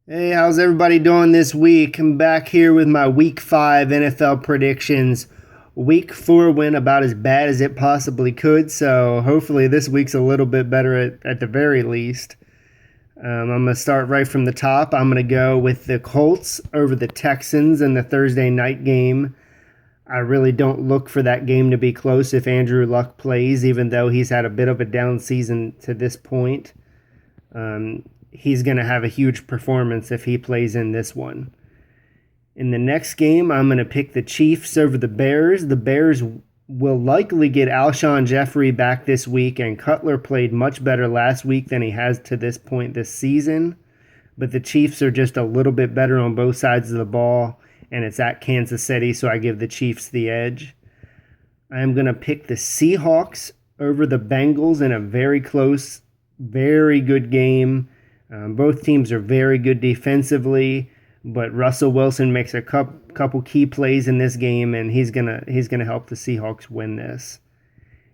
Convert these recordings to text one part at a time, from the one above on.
Hey, how's everybody doing this week? I'm back here with my Week 5 NFL predictions. Week 4 went about as bad as it possibly could, so hopefully this week's a little bit better at the very least. I'm going to start right from the top. I'm going to go with the Colts over the Texans in the Thursday night game. I really don't look for that game to be close if Andrew Luck plays, even though he's had a bit of a down season to this point. He's going to have a huge performance if he plays in this one. In the next game, I'm going to pick the Chiefs over the Bears. The Bears will likely get Alshon Jeffrey back this week, and Cutler played much better last week than he has to this point this season. But the Chiefs are just a little bit better on both sides of the ball, and it's at Kansas City, so I give the Chiefs the edge. I'm going to pick the Seahawks over the Bengals in a very close, very good game. Both teams are very good defensively, but Russell Wilson makes a couple key plays in this game, and he's gonna help the Seahawks win this.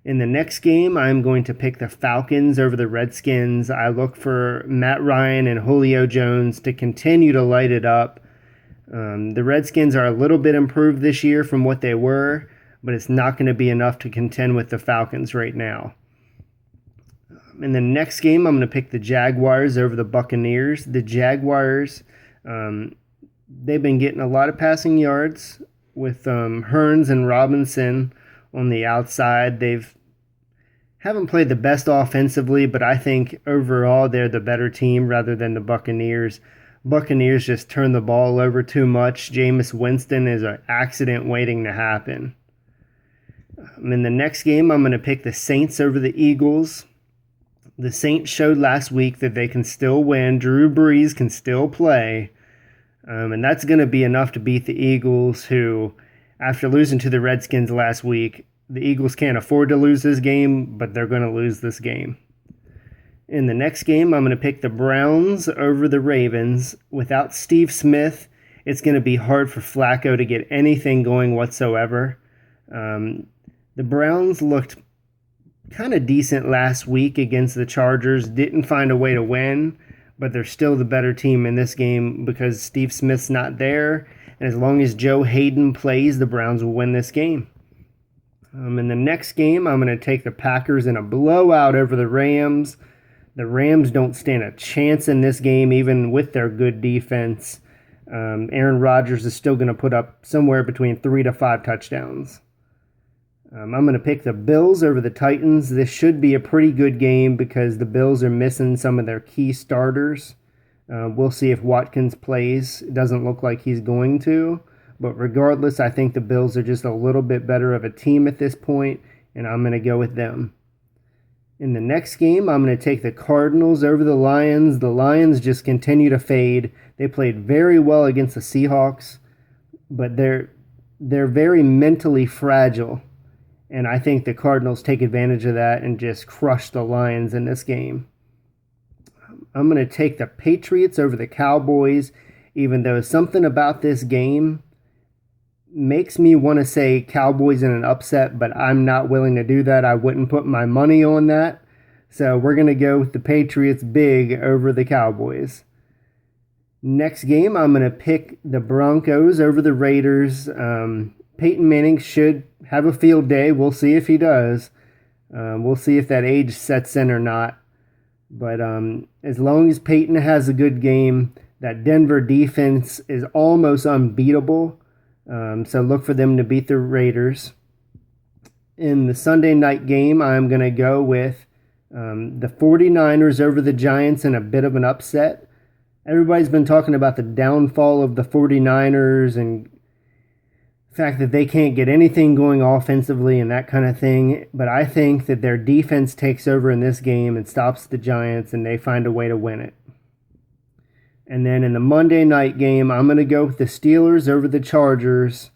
In the next game, I'm going to pick the Falcons over the Redskins. I look for Matt Ryan and Julio Jones to continue to light it up. The Redskins are a little bit improved this year from what they were, but it's not going to be enough to contend with the Falcons right now. In the next game, I'm going to pick the Jaguars over the Buccaneers. The Jaguars, they've been getting a lot of passing yards with Hearns and Robinson on the outside. They've haven't played the best offensively, but I think overall they're the better team rather than the Buccaneers. Buccaneers just turn the ball over too much. Jameis Winston is an accident waiting to happen. In the next game, I'm going to pick the Saints over the Eagles. The Saints showed last week that they can still win. Drew Brees can still play. And that's going to be enough to beat the Eagles, who, after losing to the Redskins last week, the Eagles can't afford to lose this game, but they're going to lose this game. In the next game, I'm going to pick the Browns over the Ravens. Without Steve Smith, it's going to be hard for Flacco to get anything going whatsoever. The Browns looked kind of decent last week against the Chargers. Didn't find a way to win, but they're still the better team in this game because Steve Smith's not there. And as long as Joe Hayden plays, the Browns will win this game. In the next game, I'm going to take the Packers in a blowout over the Rams. The Rams don't stand a chance in this game, even with their good defense. Aaron Rodgers is still going to put up somewhere between 3 to 5 touchdowns. I'm going to pick the Bills over the Titans. This should be a pretty good game because the Bills are missing some of their key starters. We'll see if Watkins plays. It doesn't look like he's going to. But regardless, I think the Bills are just a little bit better of a team at this point, and I'm going to go with them. In the next game, I'm going to take the Cardinals over the Lions. The Lions just continue to fade. They played very well against the Seahawks, but they're very mentally fragile. And I think the Cardinals take advantage of that and just crush the Lions in this game. I'm going to take the Patriots over the Cowboys, even though something about this game makes me want to say Cowboys in an upset, but I'm not willing to do that. I wouldn't put my money on that. So we're going to go with the Patriots big over the Cowboys. Next game, I'm going to pick the Broncos over the Raiders. Peyton Manning should have a field day. We'll see if he does. We'll see if that age sets in or not. But as long as Peyton has a good game, that Denver defense is almost unbeatable. So look for them to beat the Raiders. In the Sunday night game, I'm going to go with the 49ers over the Giants in a bit of an upset. Everybody's been talking about the downfall of the 49ers and the fact that they can't get anything going offensively and that kind of thing. But I think that their defense takes over in this game and stops the Giants, and they find a way to win it. And then in the Monday night game, I'm going to go with the Steelers over the Chargers.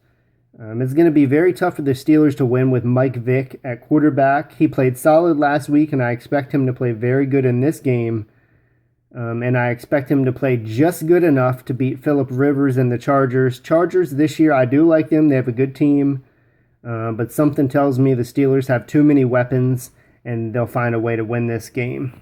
It's going to be very tough for the Steelers to win with Mike Vick at quarterback. He played solid last week, and I expect him to play very good in this game. And I expect him to play just good enough to beat Phillip Rivers and the Chargers. Chargers this year, I do like them. They have a good team. But something tells me the Steelers have too many weapons, and they'll find a way to win this game.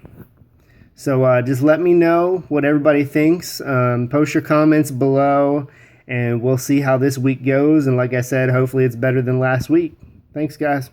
So just let me know what everybody thinks. Post your comments below, and we'll see how this week goes. And like I said, hopefully it's better than last week. Thanks, guys.